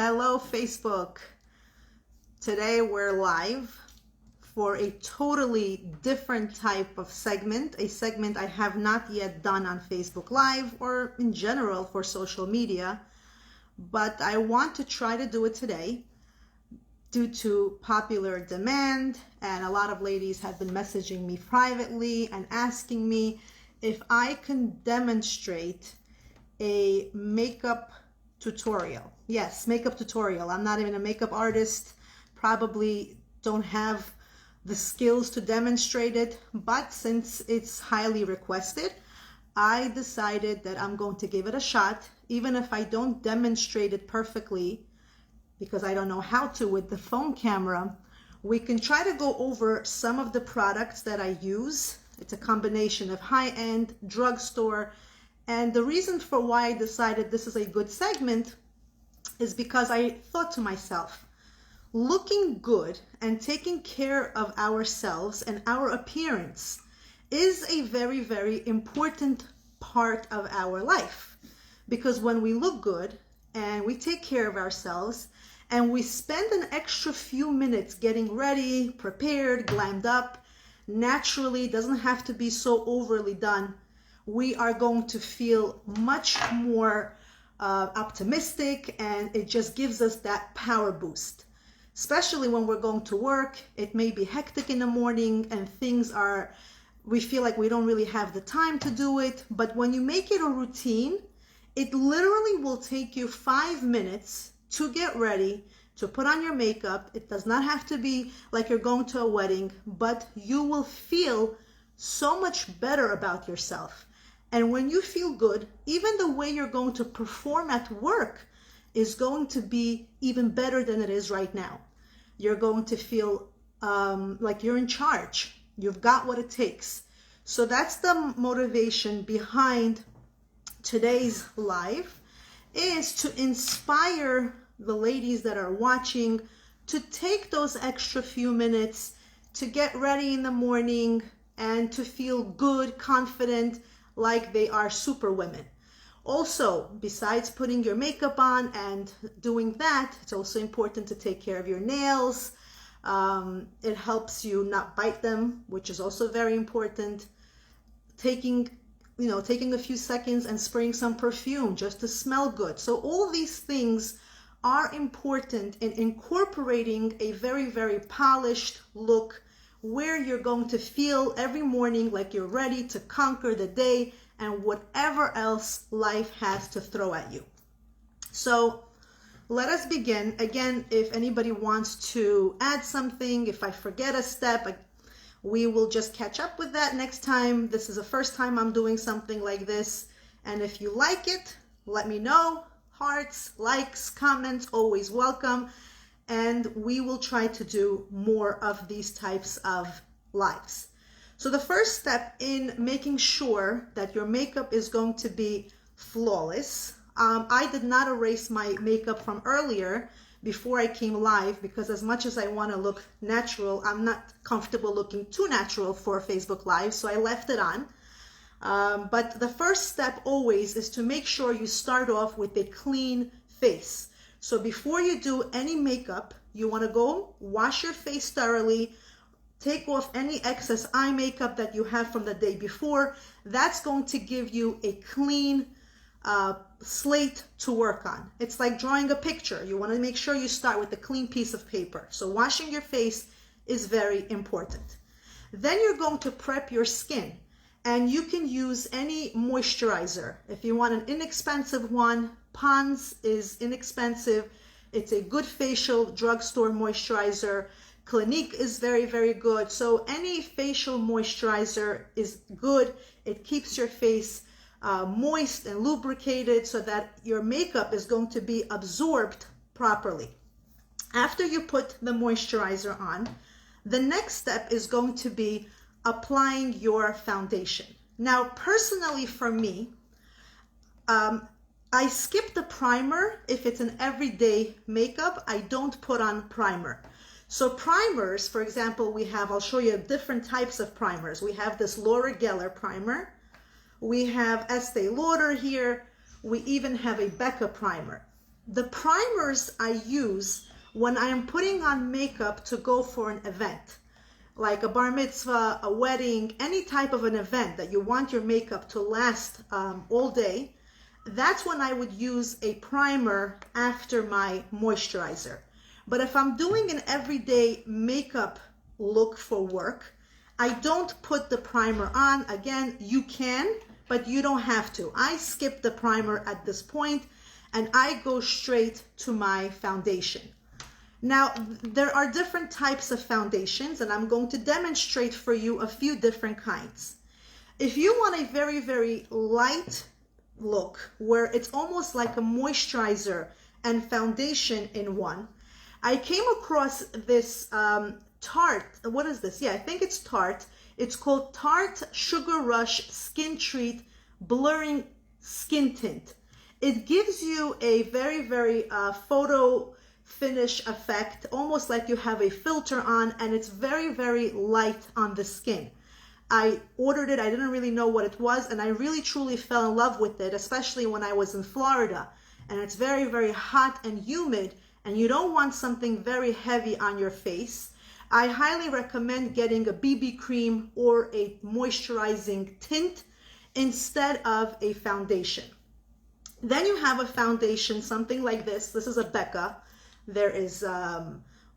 Hello, Facebook. Today we're live for a totally different type of segment, a segment I have not yet done on Facebook Live or in general for social media, but I want to try to do it today due to popular demand, and a lot of ladies have been messaging me privately and asking me if I can demonstrate a makeup tutorial. Yes, makeup tutorial. I'm not even a makeup artist, probably don't have the skills to demonstrate it, but since it's highly requested, I decided that I'm going to give it a shot, even if I don't demonstrate it perfectly, because I don't know how to with the phone camera. We can try to go over some of the products that I use. It's a combination of high-end, drugstore, and the reason for why I decided this is a good segment is because I thought to myself, looking good and taking care of ourselves and our appearance is a very, very important part of our life. Because when we look good and we take care of ourselves and we spend an extra few minutes getting ready, prepared, glammed up, naturally, doesn't have to be so overly done, we are going to feel much more optimistic, and it just gives us that power boost. Especially when we're going to work, it may be hectic in the morning and we feel like we don't really have the time to do it. But when you make it a routine, it literally will take you 5 minutes to get ready, to put on your makeup. It does not have to be like you're going to a wedding, but you will feel so much better about yourself. And when you feel good, even the way you're going to perform at work is going to be even better than it is right now. You're going to feel like you're in charge. You've got what it takes. So that's the motivation behind today's live, is to inspire the ladies that are watching to take those extra few minutes to get ready in the morning and to feel good, confident, like they are super women. Also, besides putting your makeup on and doing that, it's also important to take care of your nails. It helps you not bite them, which is also very important. Taking a few seconds and spraying some perfume just to smell good. So all these things are important in incorporating a very, very polished look where you're going to feel every morning like you're ready to conquer the day and whatever else life has to throw at you. So let us begin. Again, if anybody wants to add something, if I forget a step, we will just catch up with that next time. This is the first time I'm doing something like this. And if you like it, let me know. Hearts, likes, comments, always welcome. And we will try to do more of these types of lives. So the first step in making sure that your makeup is going to be flawless. I did not erase my makeup from earlier before I came live, because as much as I want to look natural, I'm not comfortable looking too natural for Facebook Live, so I left it on. But the first step always is to make sure you start off with a clean face. So before you do any makeup, you want to go wash your face thoroughly, take off any excess eye makeup that you have from the day before. That's going to give you a clean slate to work on. It's like drawing a picture. You want to make sure you start with a clean piece of paper. So washing your face is very important. Then you're going to prep your skin, and you can use any moisturizer. If you want an inexpensive one, Pond's is inexpensive. It's a good facial drugstore moisturizer. Clinique is very, very good. So any facial moisturizer is good. It keeps your face moist and lubricated so that your makeup is going to be absorbed properly. After you put the moisturizer on, the next step is going to be applying your foundation. Now, personally for me, I skip the primer. If it's an everyday makeup, I don't put on primer. So primers, for example, I'll show you different types of primers. We have this Laura Geller primer. We have Estee Lauder here. We even have a Becca primer. the primers I use when I am putting on makeup to go for an event, like a bar mitzvah, a wedding, any type of an event that you want your makeup to last all day, that's when I would use a primer after my moisturizer. But if I'm doing an everyday makeup look for work, I don't put the primer on. Again, you can, but you don't have to. I skip the primer at this point and I go straight to my foundation. Now, there are different types of foundations, and I'm going to demonstrate for you a few different kinds. If you want a very, very light look where it's almost like a moisturizer and foundation in one, I came across this Tarte. What is this? Yeah, I think it's Tarte. It's called Tarte Sugar Rush Skin Treat Blurring Skin Tint. It gives you a very, very photo finish effect, almost like you have a filter on, and it's very, very light on the skin. I ordered it. I didn't really know what it was, and I really truly fell in love with it, especially when I was in Florida. And it's very, very hot and humid, and you don't want something very heavy on your face. I highly recommend getting a BB cream or a moisturizing tint instead of a foundation. Then you have a foundation, something like this. This is a Becca. There is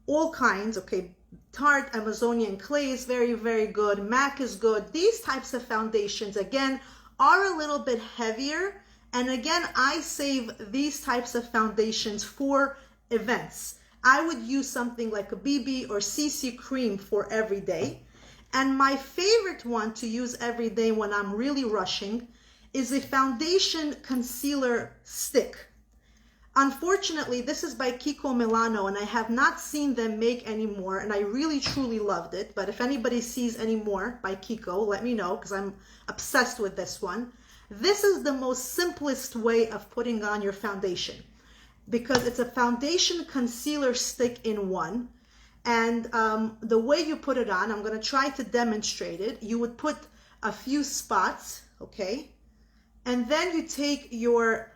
all kinds, okay. Tarte Amazonian Clay is very, very good. MAC is good. These types of foundations, again, are a little bit heavier. And again, I save these types of foundations for events. I would use something like a BB or CC cream for every day. And my favorite one to use every day when I'm really rushing is a foundation concealer stick. Unfortunately, this is by Kiko Milano, and I have not seen them make anymore, and I really truly loved it. But if anybody sees any more by Kiko, let me know, because I'm obsessed with this one. This is the most simplest way of putting on your foundation, because it's a foundation concealer stick in one. And the way you put it on, I'm going to try to demonstrate it. You would put a few spots, okay? And then you take your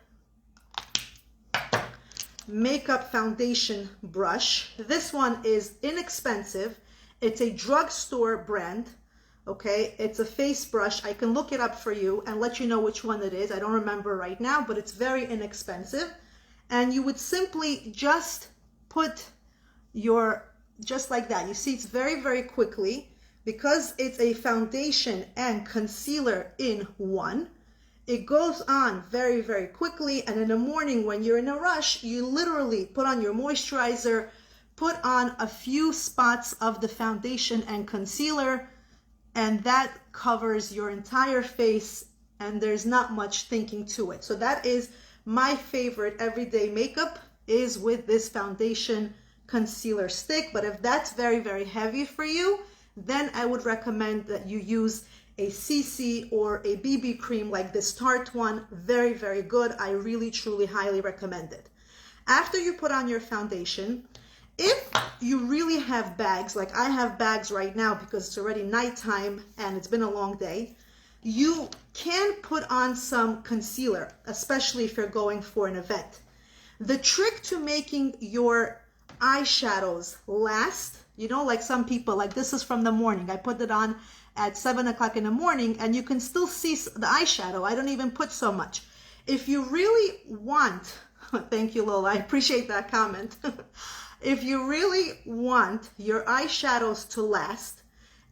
makeup foundation brush. This one is inexpensive. It's a drugstore brand, okay? It's a face brush. I can look it up for you and let you know which one it is. I don't remember right now, but it's very inexpensive. And you would simply just put your, just like that. You see, it's very, very quickly, because it's a foundation and concealer in one. It goes on very, very quickly. And in the morning when you're in a rush, you literally put on your moisturizer, put on a few spots of the foundation and concealer, and that covers your entire face, and there's not much thinking to it. So that is my favorite everyday makeup, is with this foundation concealer stick. But if that's very, very heavy for you, then I would recommend that you use a CC or a BB cream like this Tarte one. Very, very good. I really, truly, highly recommend it. After you put on your foundation, if you really have bags, like I have bags right now because it's already nighttime and it's been a long day, you can put on some concealer, especially if you're going for an event. The trick to making your eyeshadows last, you know, like some people, like this is from the morning. I put it on at 7 o'clock in the morning and you can still see the eyeshadow. I don't even put so much. If you really want, thank you, Lola, I appreciate that comment. If you really want your eyeshadows to last,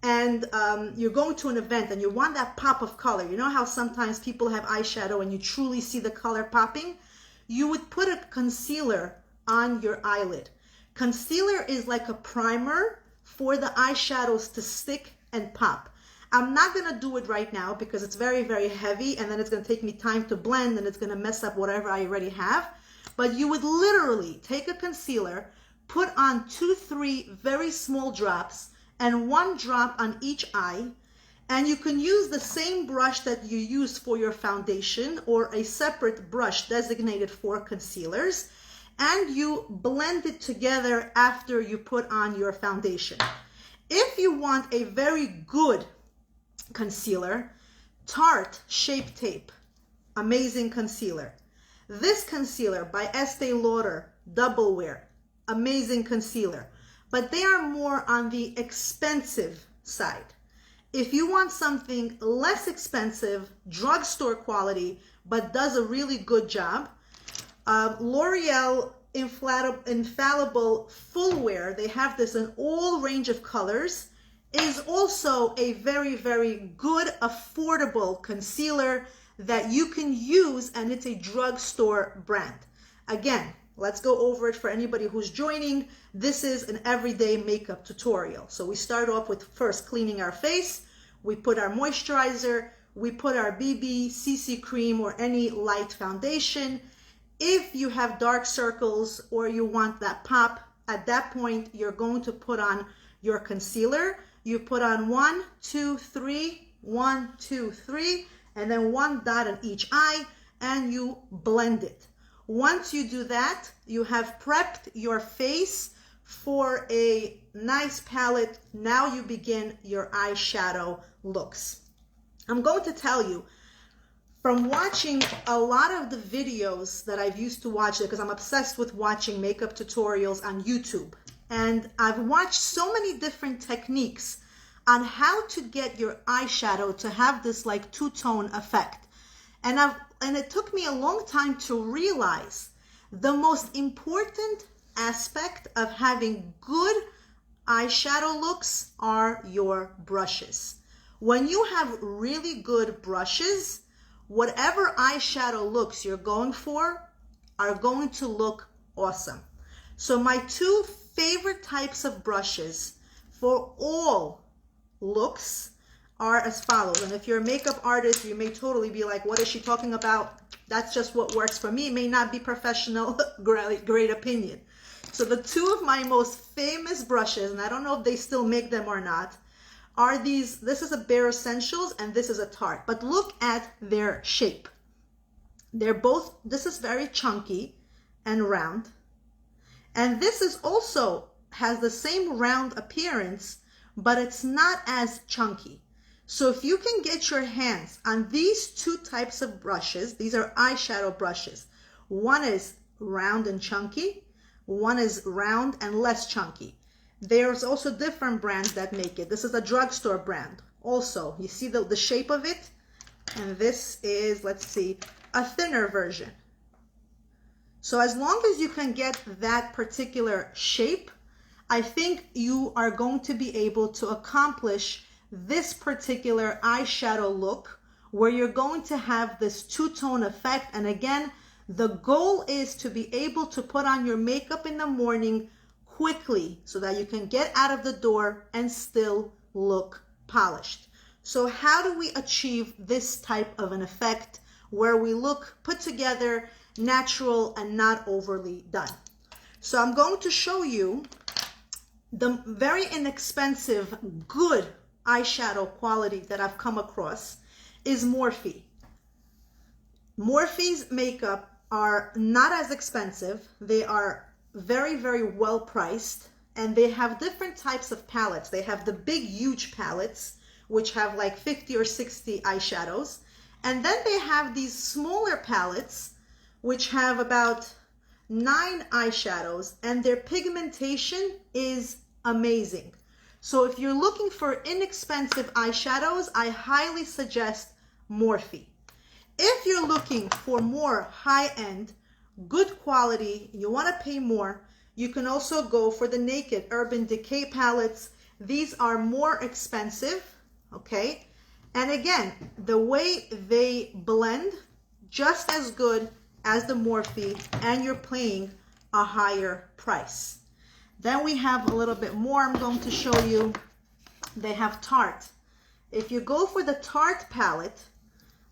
and you're going to an event and you want that pop of color, you know how sometimes people have eyeshadow and you truly see the color popping? You would put a concealer on your eyelid. Concealer is like a primer for the eyeshadows to stick and pop. I'm not going to do it right now because it's very, very heavy, and then it's going to take me time to blend and it's going to mess up whatever I already have. But you would literally take a concealer, put on 2-3 very small drops, and 1 drop on each eye. And you can use the same brush that you use for your foundation or a separate brush designated for concealers, and you blend it together after you put on your foundation. If you want a very good concealer, Tarte Shape Tape, amazing concealer. This concealer by Estee Lauder, Double Wear, amazing concealer, but they are more on the expensive side. If you want something less expensive, drugstore quality, but does a really good job, L'Oreal Infallible Full Wear, they have this in all range of colors, is also a very, very good, affordable concealer that you can use, and it's a drugstore brand. Again, let's go over it for anybody who's joining. This is an everyday makeup tutorial. So we start off with first cleaning our face. We put our moisturizer. We put our BB, CC cream, or any light foundation. If you have dark circles or you want that pop, at that point, you're going to put on your concealer. You put on 1, 2, 3, 1, 2, 3, and then 1 dot on each eye, and you blend it. Once you do that, you have prepped your face for a nice palette. Now you begin your eyeshadow looks. I'm going to tell you, from watching a lot of the videos that I've used to watch, because I'm obsessed with watching makeup tutorials on YouTube, and I've watched so many different techniques on how to get your eyeshadow to have this like two-tone effect. And it took me a long time to realize the most important aspect of having good eyeshadow looks are your brushes. When you have really good brushes, whatever eyeshadow looks you're going for are going to look awesome. So my two favorite types of brushes for all looks are as follows. And if you're a makeup artist, you may totally be like, what is she talking about? That's just what works for me. It may not be professional, great opinion. So the two of my most famous brushes, and I don't know if they still make them or not, are these. This is a Bare Essentials and this is a Tarte. But look at their shape. They're both, this is very chunky and round. And this is also has the same round appearance, but it's not as chunky. So if you can get your hands on these two types of brushes, these are eyeshadow brushes. One is round and chunky. One is round and less chunky. There's also different brands that make it. This is a drugstore brand. Also, you see the shape of it? And this is, let's see, a thinner version. So as long as you can get that particular shape, I think you are going to be able to accomplish this particular eyeshadow look where you're going to have this two-tone effect. And again, the goal is to be able to put on your makeup in the morning quickly so that you can get out of the door and still look polished. So how do we achieve this type of an effect where we look put together, natural, and not overly done? So I'm going to show you the very inexpensive, good eyeshadow quality that I've come across is Morphe. Morphe's makeup are not as expensive. They are very, very well priced, and they have different types of palettes. They have the big, huge palettes, which have like 50 or 60 eyeshadows. And then they have these smaller palettes, which have about 9 eyeshadows, and their pigmentation is amazing. So if you're looking for inexpensive eyeshadows, I highly suggest Morphe. If you're looking for more high-end, good quality, you want to pay more, you can also go for the Naked Urban Decay palettes. These are more expensive, okay? And again, the way they blend, just as good as the Morphe, and you're paying a higher price. Then we have a little bit more I'm going to show you. They have Tarte. If you go for the Tarte palette,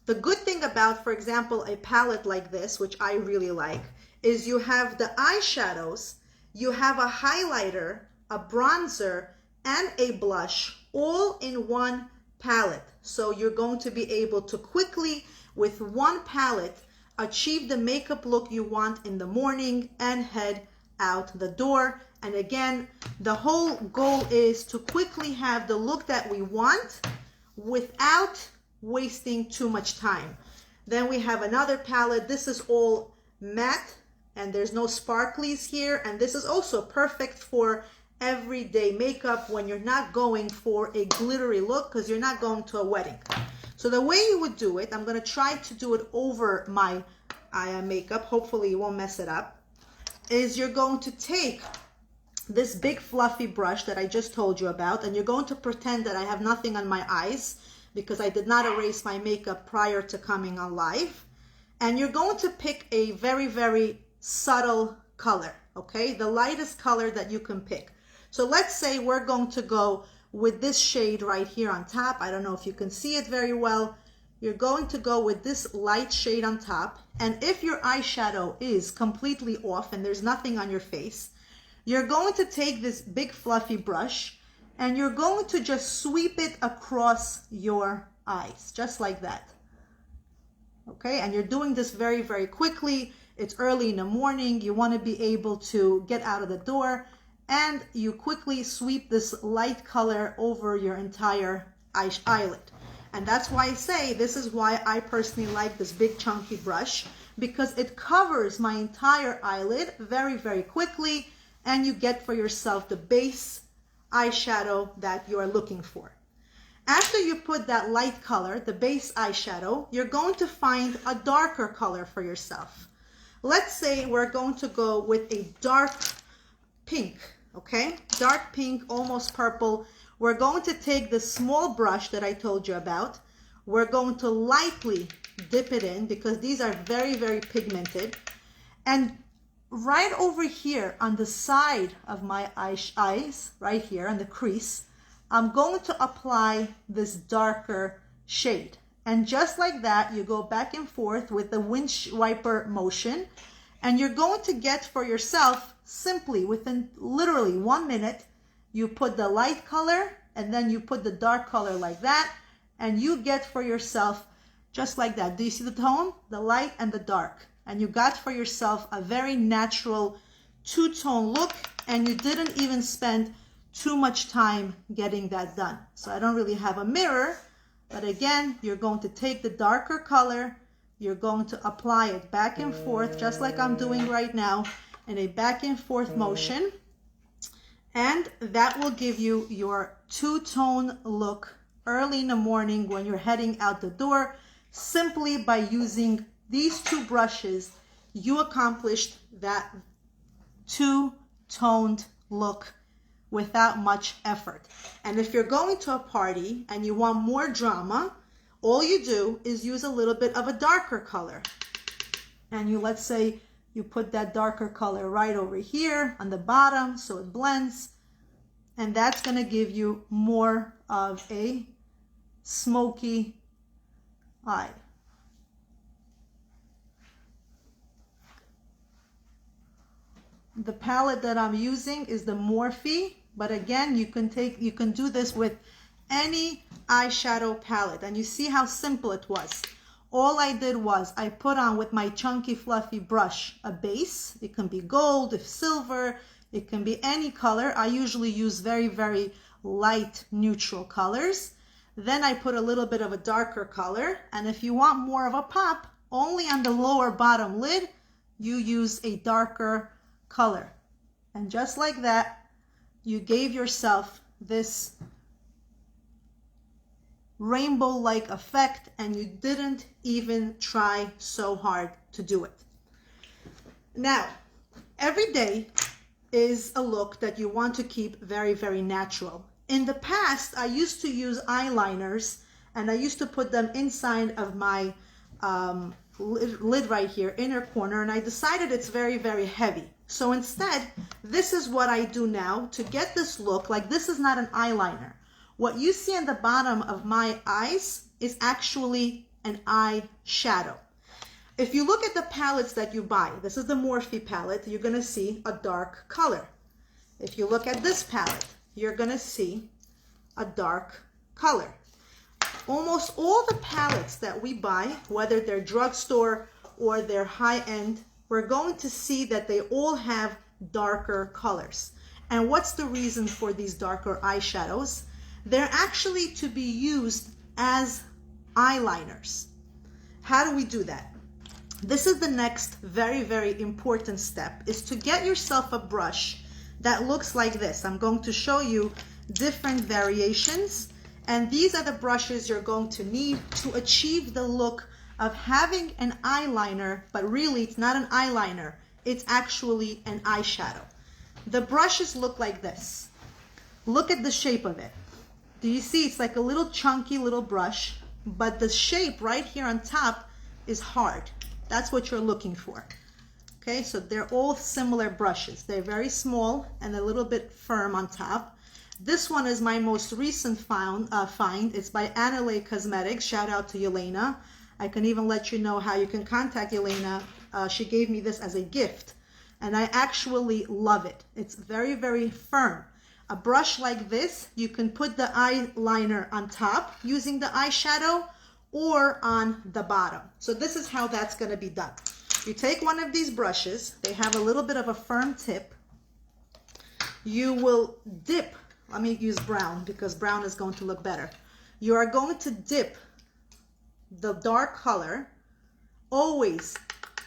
the good thing about, for example, a palette like this, which I really like, is you have the eyeshadows, you have a highlighter, a bronzer, and a blush all in one palette. So you're going to be able to quickly, with one palette, achieve the makeup look you want in the morning and head out the door. And again, the whole goal is to quickly have the look that we want without wasting too much time. Then we have another palette. This is all matte and there's no sparklies here. And this is also perfect for everyday makeup when you're not going for a glittery look because you're not going to a wedding. So the way you would do it, I'm going to try to do it over my eye makeup. Hopefully you won't mess it up. Is you're going to take this big fluffy brush that I just told you about, and you're going to pretend that I have nothing on my eyes because I did not erase my makeup prior to coming on live. And you're going to pick a very, very subtle color, okay? The lightest color that you can pick. So let's say we're going to go with this shade right here on top. I don't know if you can see it very well. You're going to go with this light shade on top. And if your eyeshadow is completely off and there's nothing on your face, you're going to take this big fluffy brush and you're going to just sweep it across your eyes, just like that. Okay, and you're doing this very, very quickly. It's early in the morning. You want to be able to get out of the door, and you quickly sweep this light color over your entire eyelid. And that's why I say this is why I personally like this big chunky brush, because it covers my entire eyelid very, very quickly, and you get for yourself the base eyeshadow that you are looking for. After you put that light color, the base eyeshadow, you're going to find a darker color for yourself. Let's say we're going to go with a dark pink, okay? Dark pink, almost purple. We're going to take the small brush that I told you about. We're going to lightly dip it in because these are very, very pigmented. And right over here on the side of my eyes, right here on the crease, I'm going to apply this darker shade. And just like that, you go back and forth with the windshield wiper motion, and you're going to get for yourself simply within literally 1 minute, you put the light color and then you put the dark color like that, and you get for yourself just like that. Do you see the tone? The light and the dark. And you got for yourself a very natural two-tone look, and you didn't even spend too much time getting that done. So I don't really have a mirror, but again, you're going to take the darker color, you're going to apply it back and forth, just like I'm doing right now, in a back and forth motion. And that will give you your two-tone look early in the morning when you're heading out the door. Simply by using these two brushes, you accomplished that two-toned look without much effort. And if you're going to a party and you want more drama, all you do is use a little bit of a darker color. And you, let's say you put that darker color right over here on the bottom so it blends. And that's going to give you more of a smoky eye. The palette that I'm using is the Morphe, but again, you can do this with any eyeshadow palette. And you see how simple it was. All I did was I put on with my chunky fluffy brush a base. It can be gold, if silver, it can be any color. I usually use very, very light neutral colors. Then I put a little bit of a darker color. And if you want more of a pop, only on the lower bottom lid, you use a darker color. And just like that, you gave yourself this rainbow-like effect, and you didn't even try so hard to do it. Now, every day is a look that you want to keep very, very natural. In the past, I used to use eyeliners, and I used to put them inside of my lid right here, inner corner, and I decided it's very, very heavy. So instead, this is what I do now to get this look. Like, this is not an eyeliner. What you see on the bottom of my eyes is actually an eye shadow. If you look at the palettes that you buy, this is the Morphe palette, you're going to see a dark color. If you look at this palette, you're going to see a dark color. Almost all the palettes that we buy, whether they're drugstore or they're high-end, we're going to see that they all have darker colors. And what's the reason for these darker eyeshadows? They're actually to be used as eyeliners. How do we do that? This is the next very, very important step, is to get yourself a brush that looks like this. I'm going to show you different variations, and these are the brushes you're going to need to achieve the look of having an eyeliner, but really it's not an eyeliner, it's actually an eyeshadow. The brushes look like this. Look at the shape of it. Do you see? It's like a little chunky little brush, but the shape right here on top is hard. That's what you're looking for. Okay, so they're all similar brushes. They're very small and a little bit firm on top. This one is my most recent find. It's by Annalay Cosmetics. Shout out to Yelena. I can even let you know how you can contact Yelena. She gave me this as a gift, and I actually love it. It's very, very firm. A brush like this, you can put the eyeliner on top using the eyeshadow or on the bottom. So this is how that's going to be done. You take one of these brushes. They have a little bit of a firm tip. You will dip. Let me use brown because brown is going to look better. You are going to dip the dark color. Always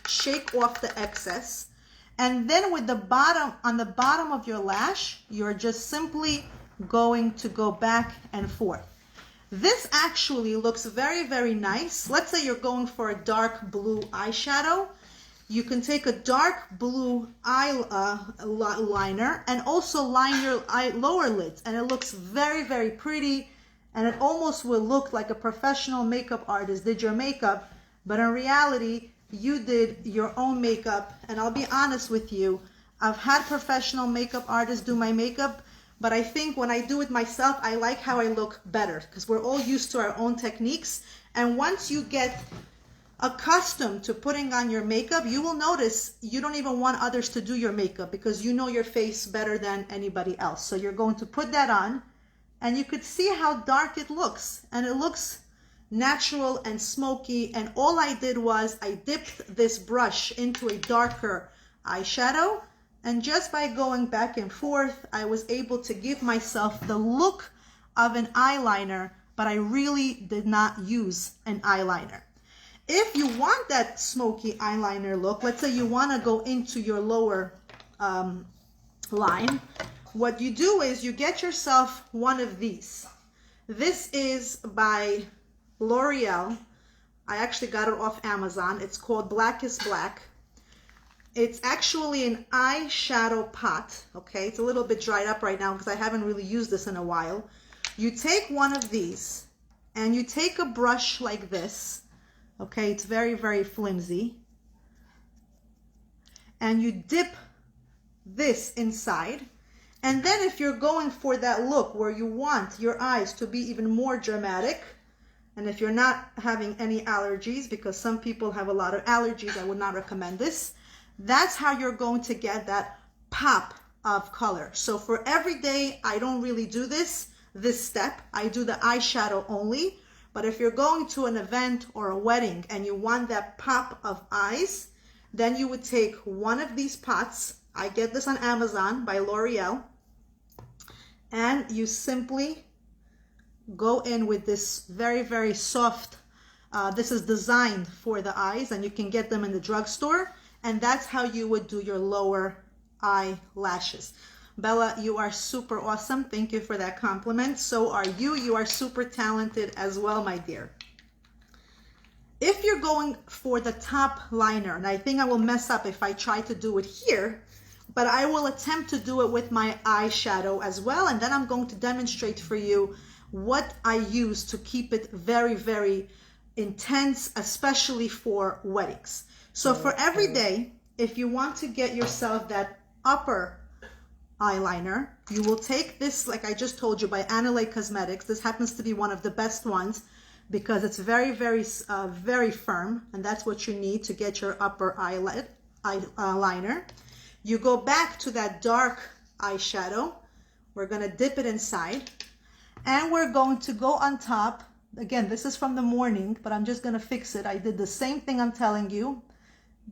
shake off the excess. And then with the bottom, on the bottom of your lash, you're just simply going to go back and forth. This actually looks very, very nice. Let's say you're going for a dark blue eyeshadow. You can take a dark blue eyeliner and also line your lower lids, and it looks very, very pretty, and it almost will look like a professional makeup artist did your makeup, but in reality, you did your own makeup. And I'll be honest with you, I've had professional makeup artists do my makeup, but I think when I do it myself, I like how I look better because we're all used to our own techniques. And once you get accustomed to putting on your makeup, you will notice you don't even want others to do your makeup because you know your face better than anybody else. So you're going to put that on, and you could see how dark it looks, and it looks natural and smoky. And all I did was I dipped this brush into a darker eyeshadow, and just by going back and forth, I was able to give myself the look of an eyeliner, but I really did not use an eyeliner. If you want that smoky eyeliner look, let's say you want to go into your lower line, what you do is you get yourself one of these. This is by L'Oreal. I actually got it off Amazon. It's called Black is Black. It's actually an eyeshadow pot. Okay, it's a little bit dried up right now because I haven't really used this in a while. You take one of these and you take a brush like this. Okay, it's very, very flimsy. And you dip this inside. And then if you're going for that look where you want your eyes to be even more dramatic, and if you're not having any allergies, because some people have a lot of allergies, I would not recommend this. That's how you're going to get that pop of color. So for every day, I don't really do this step. I do the eyeshadow only. But if you're going to an event or a wedding and you want that pop of eyes, then you would take one of these pots. I get this on Amazon by L'Oreal. And you simply go in with this very, very soft, this is designed for the eyes, and you can get them in the drugstore. And that's how you would do your lower eyelashes. Bella, you are super awesome. Thank you for that compliment. So are you. You are super talented as well, my dear. If you're going for the top liner, and I think I will mess up if I try to do it here, but I will attempt to do it with my eyeshadow as well. And then I'm going to demonstrate for you what I use to keep it very, very intense, especially for weddings. So for every day, if you want to get yourself that upper eyeliner, you will take this, like I just told you, by Annalay Cosmetics. This happens to be one of the best ones because it's very, very, very firm, and that's what you need to get your upper eyeliner. You go back to that dark eyeshadow. We're going to dip it inside, and we're going to go on top. Again, this is from the morning, but I'm just going to fix it. I did the same thing I'm telling you.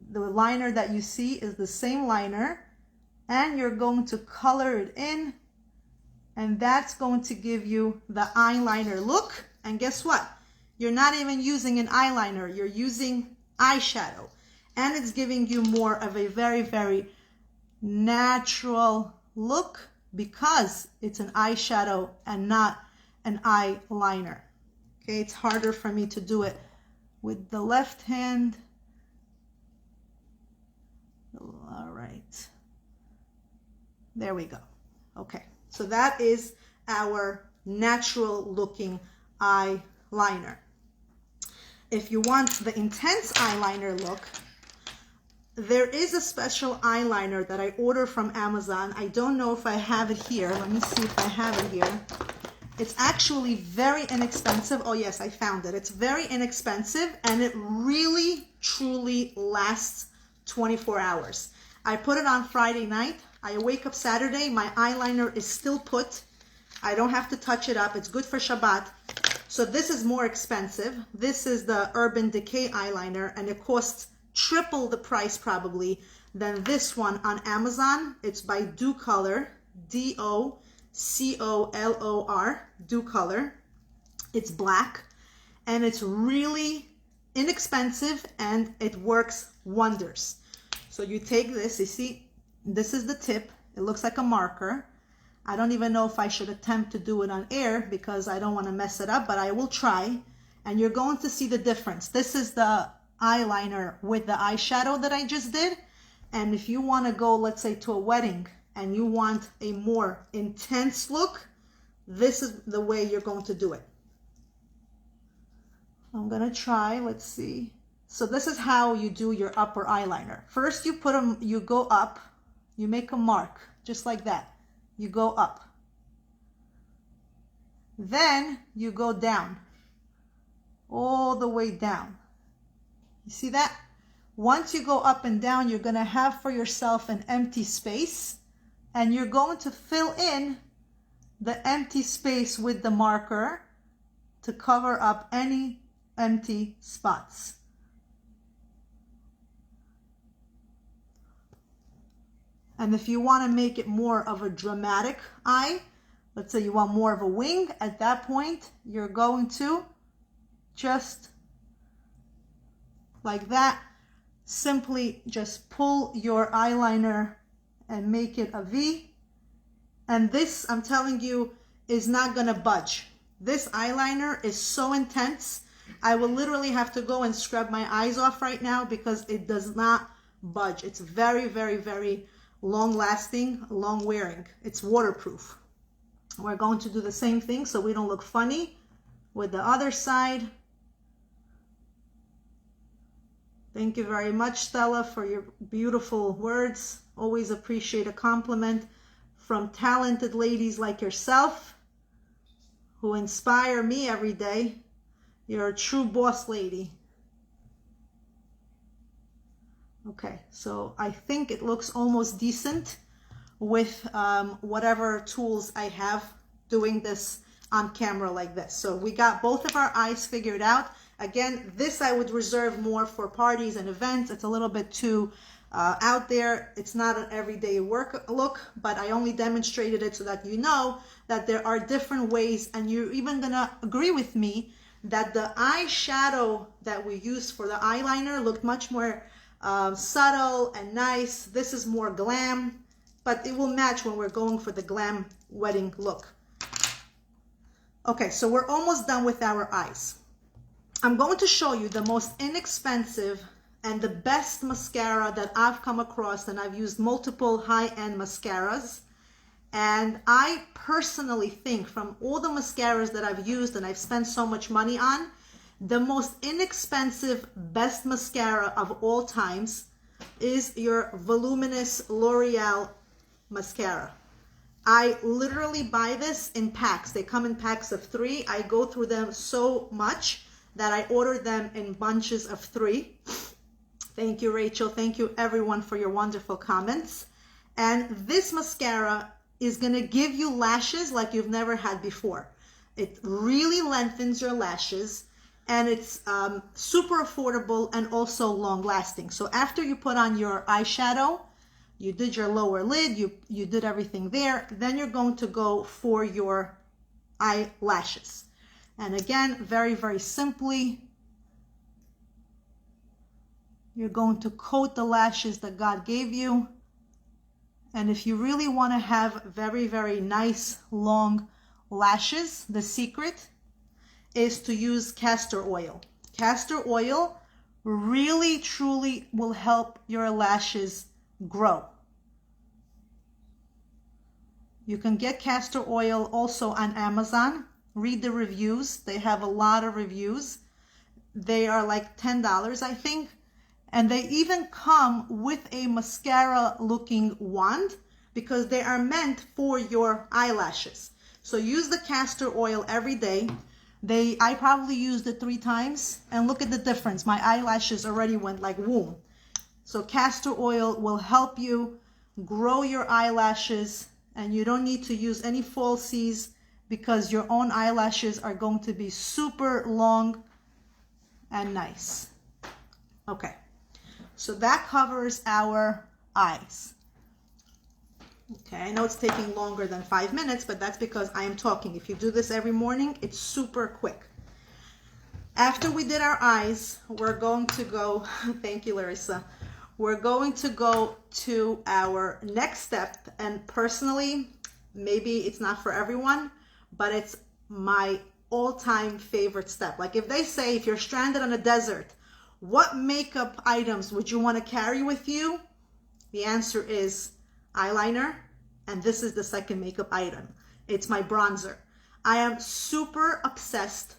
The liner that you see is the same liner, and you're going to color it in, and that's going to give you the eyeliner look. And guess what? You're not even using an eyeliner, you're using eyeshadow. and it's giving you more of a very, very natural look because it's an eyeshadow and not an eyeliner. Okay, it's harder for me to do it with the left hand. All right, there we go. Okay, so that is our natural looking eyeliner. If you want the intense eyeliner look, there is a special eyeliner that I ordered from Amazon. I don't know if I have it here. Let me see if I have it here. It's actually very inexpensive. Oh yes, I found it. It's very inexpensive and it really, truly lasts 24 hours. I put it on Friday night. I wake up Saturday, my eyeliner is still put. I don't have to touch it up. It's good for Shabbat. So this is more expensive. This is the Urban Decay eyeliner and it costs triple the price probably than this one on Amazon. It's by DoColor, D-O-C-O-L-O-R, DoColor. It's black and it's really inexpensive and it works wonders. So you take this, you see, this is the tip. It looks like a marker. I don't even know if I should attempt to do it on air because I don't want to mess it up, but I will try. And you're going to see the difference. This is the eyeliner with the eyeshadow that I just did. And if you want to go, let's say, to a wedding and you want a more intense look, this is the way you're going to do it. I'm going to try. Let's see. So this is how you do your upper eyeliner. First, you put them, you go up, you make a mark just like that. You go up. Then you go down, all the way down. You see that? Once you go up and down, you're going to have for yourself an empty space, and you're going to fill in the empty space with the marker to cover up any empty spots. And if you want to make it more of a dramatic eye, let's say you want more of a wing, at that point, you're going to just like that, simply just pull your eyeliner and make it a V. And this, I'm telling you, is not going to budge. This eyeliner is so intense. I will literally have to go and scrub my eyes off right now because it does not budge. It's very, very, very long lasting, long wearing. It's waterproof. We're going to do the same thing so we don't look funny with the other side. Thank you very much, Stella, for your beautiful words. Always appreciate a compliment from talented ladies like yourself who inspire me every day. You're a true boss lady. Okay, so I think it looks almost decent with whatever tools I have doing this on camera like this. So we got both of our eyes figured out. Again, this I would reserve more for parties and events. It's a little bit too out there. It's not an everyday work look, but I only demonstrated it so that you know that there are different ways, and you're even gonna agree with me that the eyeshadow that we used for the eyeliner looked much more subtle and nice. This is more glam, but it will match when we're going for the glam wedding look. Okay, so we're almost done with our eyes. I'm going to show you the most inexpensive and the best mascara that I've come across, and I've used multiple high-end mascaras. And I personally think from all the mascaras that I've used and I've spent so much money on, the most inexpensive, best mascara of all times is your voluminous L'Oreal mascara. I literally buy this in packs. They come in packs of 3. I go through them so much that I order them in bunches of 3. Thank you, Rachel. Thank you, everyone, for your wonderful comments. And this mascara is going to give you lashes like you've never had before. It really lengthens your lashes. And it's super affordable and also long lasting. So after you put on your eyeshadow, you did your lower lid, you did everything there, then you're going to go for your eyelashes. And again, very, very simply, You're going to coat the lashes that God gave you. And if you really want to have very, very nice long lashes, the secret is to use castor oil. Castor oil really, truly will help your lashes grow. You can get castor oil also on Amazon. Read the reviews. They have a lot of reviews. They are like $10, I think. And they even come with a mascara looking wand because they are meant for your eyelashes. So use the castor oil every day. I probably used it 3 times and look at the difference. My eyelashes already went like whoom. So castor oil will help you grow your eyelashes, and you don't need to use any falsies because your own eyelashes are going to be super long and nice. Okay, so that covers our eyes. Okay, I know it's taking longer than 5 minutes, but that's because I am talking. If you do this every morning, it's super quick. After we did our eyes, we're going to go, thank you, Larissa. We're going to go to our next step. And personally, maybe it's not for everyone, but it's my all-time favorite step. Like if they say, if you're stranded on a desert, what makeup items would you want to carry with you? The answer is eyeliner, and this is the second makeup item. It's my bronzer. I am super obsessed,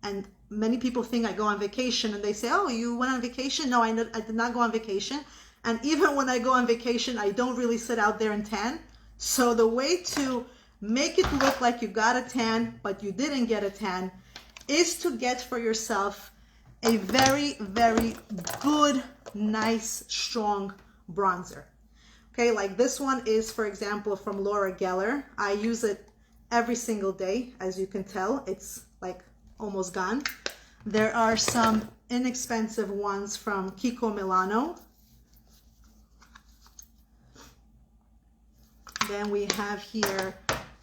and many people think I go on vacation and they say, oh, you went on vacation? No, I did not go on vacation. And even when I go on vacation, I don't really sit out there and tan. So the way to make it look like you got a tan, but you didn't get a tan, is to get for yourself a very, very good, nice, strong bronzer. Okay, like this one is, for example, from Laura Geller. I use it every single day. As you can tell, it's like almost gone. There are some inexpensive ones from Kiko Milano. Then we have here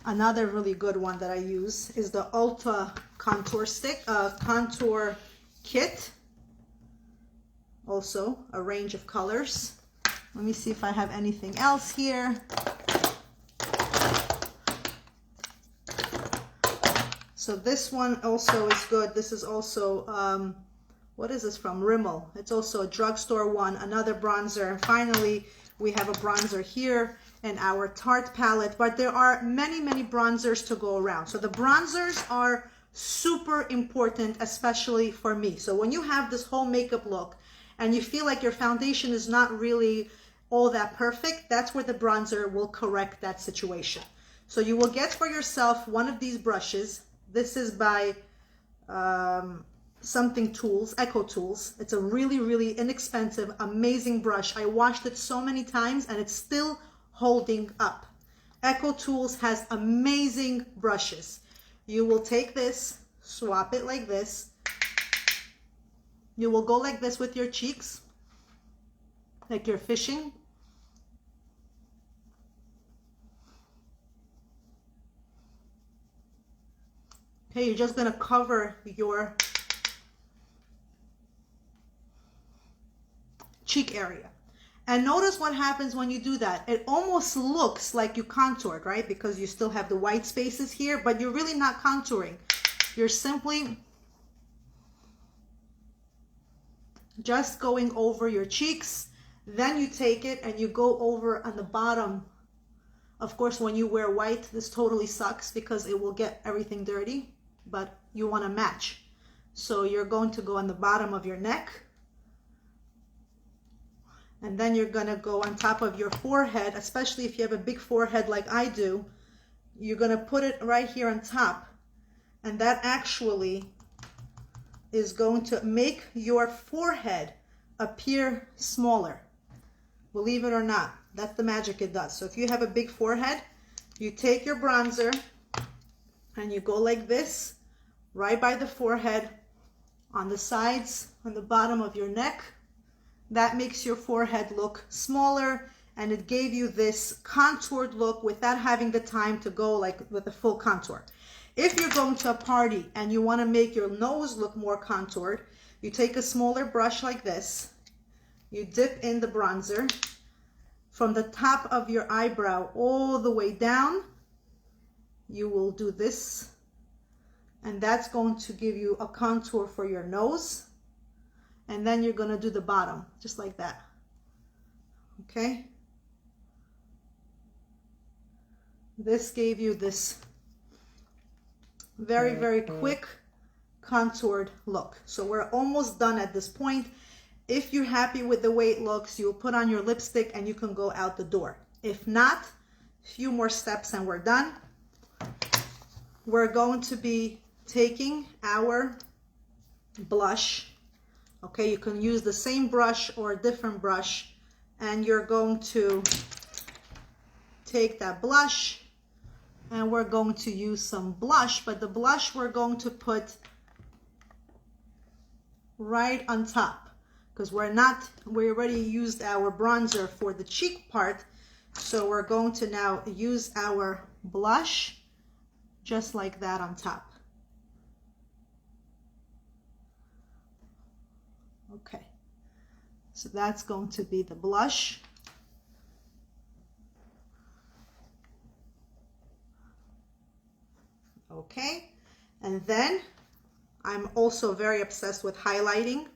another really good one that I use is the Ulta contour contour kit. Also a range of colors. Let me see if I have anything else here. So this one also is good. This is also, what is this from? Rimmel. It's also a drugstore one, another bronzer. Finally, we have a bronzer here in our Tarte palette, but there are many, many bronzers to go around. So the bronzers are super important, especially for me. So when you have this whole makeup look and you feel like your foundation is not really all that perfect, that's where the bronzer will correct that situation. So you will get for yourself one of these brushes. This is by something tools, Echo Tools. It's a really, really inexpensive, amazing brush. I washed it so many times and it's still holding up. Echo Tools has amazing brushes. You will take this, swap it like this. You will go like this with your cheeks, like you're fishing. Okay, you're just gonna cover your cheek area. And notice what happens when you do that. It almost looks like you contoured, right? Because you still have the white spaces here, but you're really not contouring. You're simply just going over your cheeks. Then you take it and you go over on the bottom. Of course, when you wear white, this totally sucks because it will get everything dirty, but you want to match. So you're going to go on the bottom of your neck. And then you're going to go on top of your forehead, especially if you have a big forehead like I do. You're going to put it right here on top. And that actually is going to make your forehead appear smaller. Believe it or not, that's the magic it does. So if you have a big forehead, you take your bronzer and you go like this, right by the forehead, on the sides, on the bottom of your neck. That makes your forehead look smaller, and it gave you this contoured look without having the time to go like with a full contour. If you're going to a party and you want to make your nose look more contoured, you take a smaller brush like this, you dip in the bronzer from the top of your eyebrow all the way down. You will do this, and that's going to give you a contour for your nose. And then you're going to do the bottom just like that. Okay, this gave you this very, very quick contoured look. So we're almost done at this point. If you're happy with the way it looks, you'll put on your lipstick and you can go out the door. If not, a few more steps and we're done. We're going to be taking our blush. Okay, you can use the same brush or a different brush, and you're going to take that blush and we're going to use some blush, but the blush we're going to put right on top because we already used our bronzer for the cheek part. So we're going to now use our blush just like that on top. Okay, so that's going to be the blush. Okay, and then I'm also very obsessed with highlighting.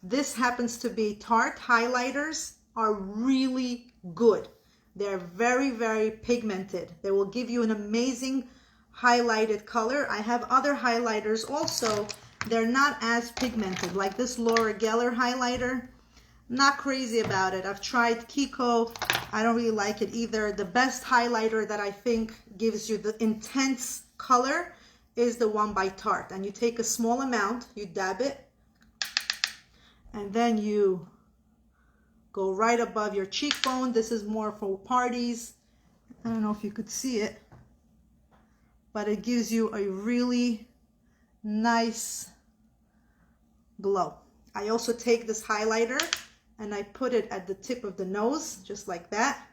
This happens to be Tarte highlighters are really good. They're very, very pigmented. They will give you an amazing highlighted color. I have other highlighters also. They're not as pigmented, like this Laura Geller highlighter. Not crazy about it. I've tried Kiko. I don't really like it either. The best highlighter that I think gives you the intense color is the one by Tarte. And you take a small amount, you dab it, and then you go right above your cheekbone. This is more for parties. I don't know if you could see it, but it gives you a really nice glow. I also take this highlighter and I put it at the tip of the nose, just like that.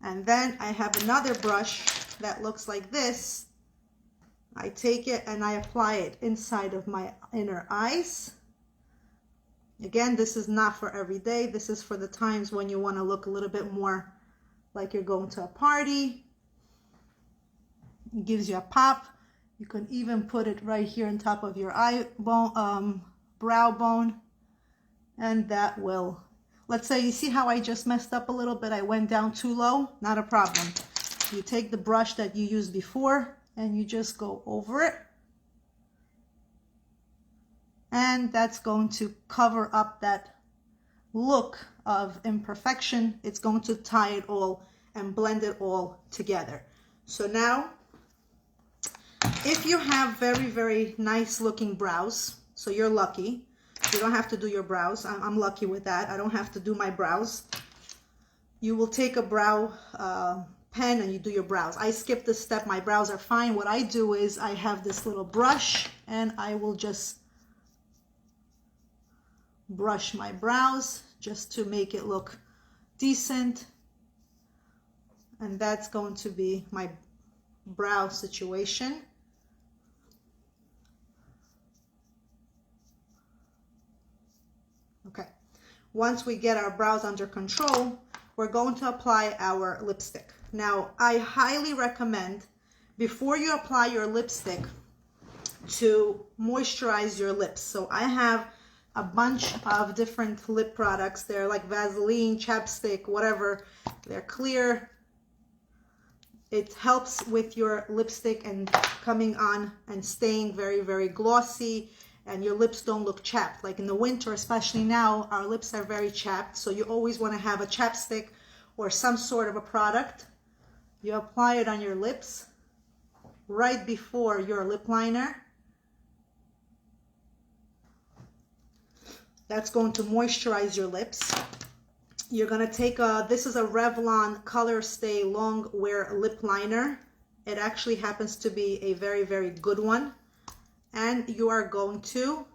And then I have another brush that looks like this. I take it and I apply it inside of my inner eyes. Again, this is not for every day. This is for the times when you want to look a little bit more like you're going to a party. It gives you a pop. You can even put it right here on top of your eye bone, brow bone, and that will, let's say, you see how I just messed up a little bit? I went down too low. Not a problem. You take the brush that you used before and you just go over it, and that's going to cover up that look of imperfection. It's going to tie it all and blend it all together. So now, if you have very, very nice looking brows, so you're lucky, you don't have to do your brows. I'm lucky with that. I don't have to do my brows. You will take a brow pen and you do your brows. I skip this step. My brows are fine. What I do is I have this little brush and I will just brush my brows just to make it look decent. And that's going to be my brow situation. Okay, once we get our brows under control, we're going to apply our lipstick. Now, I highly recommend, before you apply your lipstick, to moisturize your lips. So I have a bunch of different lip products. They're like Vaseline, chapstick, whatever. They're clear. It helps with your lipstick and coming on and staying very, very glossy, and your lips don't look chapped. Like in the winter, especially now, our lips are very chapped. So you always want to have a chapstick or some sort of a product. You apply it on your lips right before your lip liner. That's going to moisturize your lips. You're going to take this is a Revlon Color Stay Long Wear Lip Liner. It actually happens to be a very, very good one. And you are going to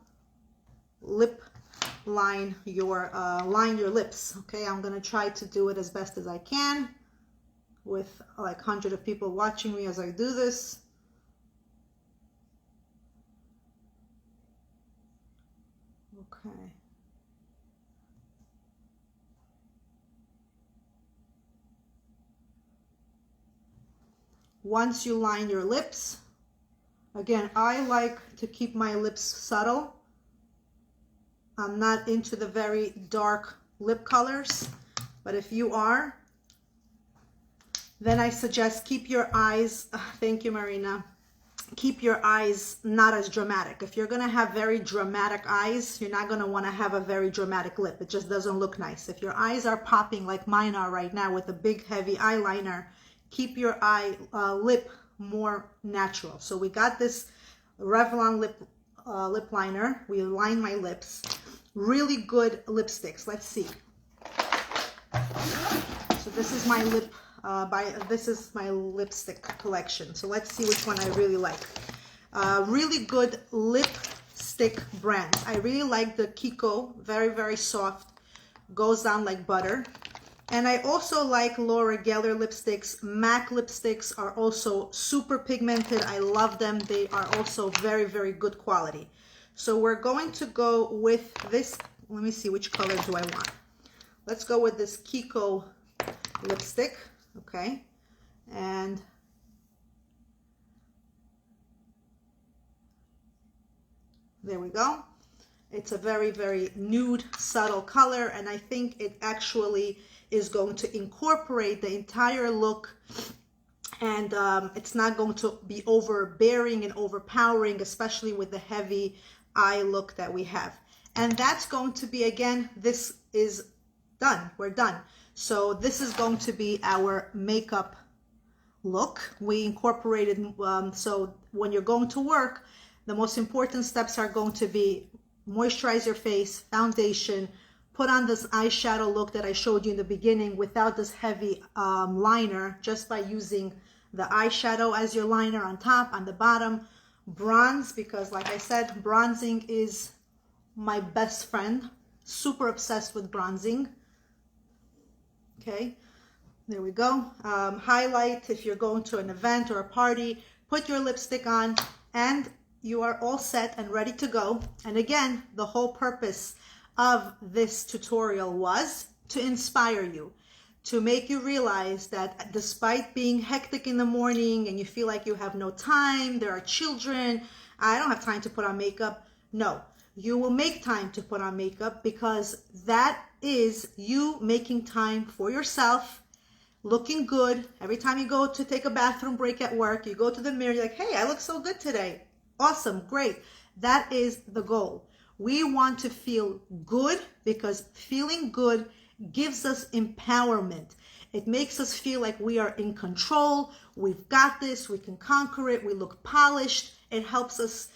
lip line your lips. Okay, I'm going to try to do it as best as I can with like hundreds of people watching me as I do this. Okay. Once you line your lips, again, I like to keep my lips subtle. I'm not into the very dark lip colors, but if you are, then I suggest keep your eyes, thank you, Marina, keep your eyes not as dramatic. If you're gonna have very dramatic eyes, you're not gonna wanna have a very dramatic lip. It just doesn't look nice. If your eyes are popping like mine are right now with a big heavy eyeliner, keep your lip more natural. So we got this Revlon lip liner. We line my lips. Really good lipsticks. Let's see. So this is my this is my lipstick collection. So let's see which one I really like. Really good lipstick brands. I really like the Kiko. Very, very soft. Goes down like butter. And I also like Laura Geller lipsticks. MAC lipsticks are also super pigmented. I love them. They are also very, very good quality. So we're going to go with this. Let me see, which color do I want? Let's go with this Kiko lipstick. Okay. And there we go. It's a very, very nude, subtle color. And I think it actually is going to incorporate the entire look, and it's not going to be overbearing and overpowering, especially with the heavy eye look that we have. And that's going to be, again, this is done. We're done. So this is going to be our makeup look. We incorporated, so when you're going to work, the most important steps are going to be moisturize your face, foundation, put on this eyeshadow look that I showed you in the beginning without this heavy liner, just by using the eyeshadow as your liner on top, on the bottom. Bronze, because like I said, bronzing is my best friend. Super obsessed with bronzing. Okay, there we go. Highlight, if you're going to an event or a party, put your lipstick on and you are all set and ready to go. And again, the whole purpose of this tutorial was to inspire you, to make you realize that despite being hectic in the morning and you feel like you have no time, there are children, I don't have time to put on makeup. No, you will make time to put on makeup, because that is you making time for yourself, looking good. Every time you go to take a bathroom break at work, you go to the mirror, you're like, hey, I look so good today. Awesome, great. That is the goal. We want to feel good, because feeling good gives us empowerment. It makes us feel like we are in control. We've got this. We can conquer it. We look polished. It helps us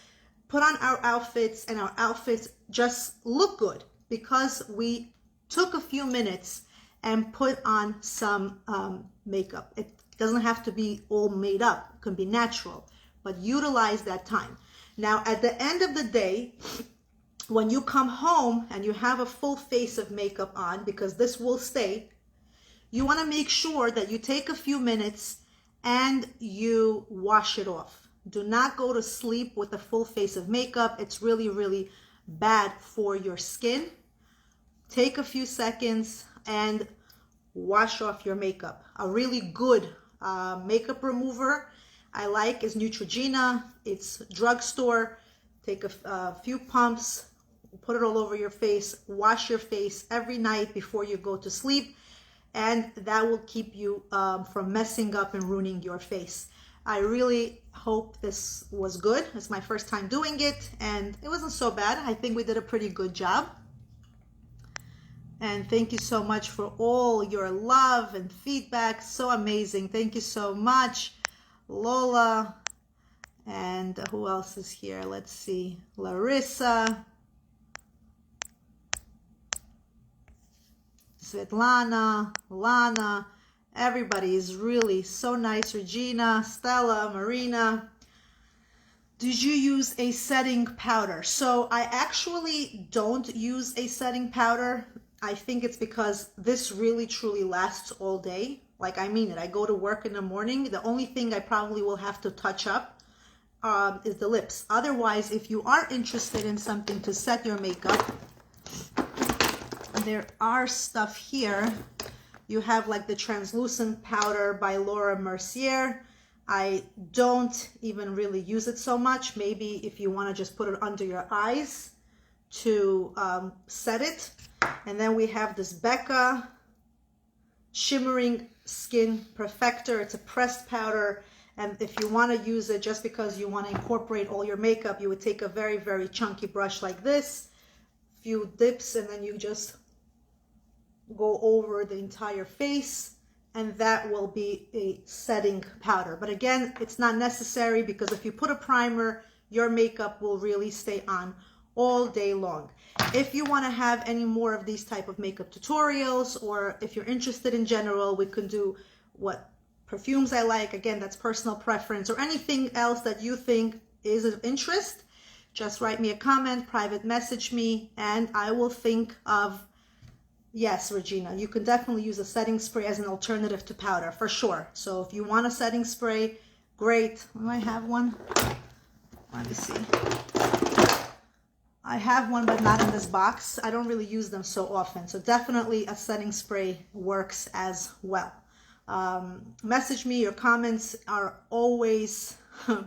put on our outfits, and our outfits just look good because we took a few minutes and put on some makeup. It doesn't have to be all made up. It can be natural, but utilize that time. Now, at the end of the day, when you come home and you have a full face of makeup on, because this will stay, you want to make sure that you take a few minutes and you wash it off. Do not go to sleep with a full face of makeup. It's really, really bad for your skin. Take a few seconds and wash off your makeup. A really good makeup remover I like is Neutrogena. It's drugstore. Take a few pumps, put it all over your face, wash your face every night before you go to sleep, and that will keep you from messing up and ruining your face. I really hope this was good. It's my first time doing it, and it wasn't so bad. I think we did a pretty good job. And thank you so much for all your love and feedback. So amazing. Thank you so much, Lola. And who else is here? Let's see. Larissa. Svetlana, Lana. Everybody is really so nice. Regina, Stella, Marina. Did you use a setting powder? So I actually don't use a setting powder. I think it's because this really truly lasts all day. Like, I mean it. I go to work in the morning. The only thing I probably will have to touch up is the lips. Otherwise, if you are interested in something to set your makeup, There are stuff here. You have like the translucent powder by Laura Mercier. I don't even really use it so much. Maybe if you want to just put it under your eyes to set it. And then we have this Becca Shimmering Skin Perfector. It's a pressed powder. And if you want to use it just because you want to incorporate all your makeup, you would take a very, very chunky brush like this, few dips, and then you just go over the entire face, and that will be a setting powder. But again, it's not necessary because if you put a primer, your makeup will really stay on all day long. If you want to have any more of these type of makeup tutorials, or if you're interested in general, we can do what perfumes I like. Again, that's personal preference, or anything else that you think is of interest. Just write me a comment, private message me, and I will think of, yes, Regina, you can definitely use a setting spray as an alternative to powder, for sure. So if you want a setting spray, great. Do I have one? Let me see. I have one, but not in this box. I don't really use them so often. So definitely a setting spray works as well. Message me. Your comments are always...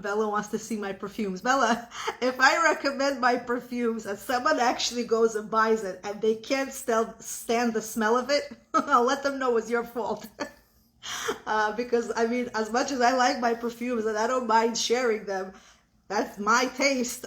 Bella wants to see my perfumes. Bella, if I recommend my perfumes and someone actually goes and buys it and they can't stand the smell of it, I'll let them know it's your fault. Because, I mean, as much as I like my perfumes and I don't mind sharing them, that's my taste.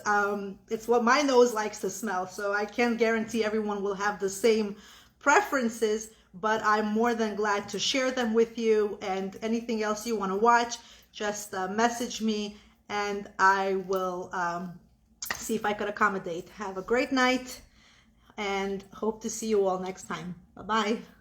It's what my nose likes to smell. So I can't guarantee everyone will have the same preferences, but I'm more than glad to share them with you. And anything else you want to watch, just message me and I will see if I could accommodate. Have a great night and hope to see you all next time. Bye-bye.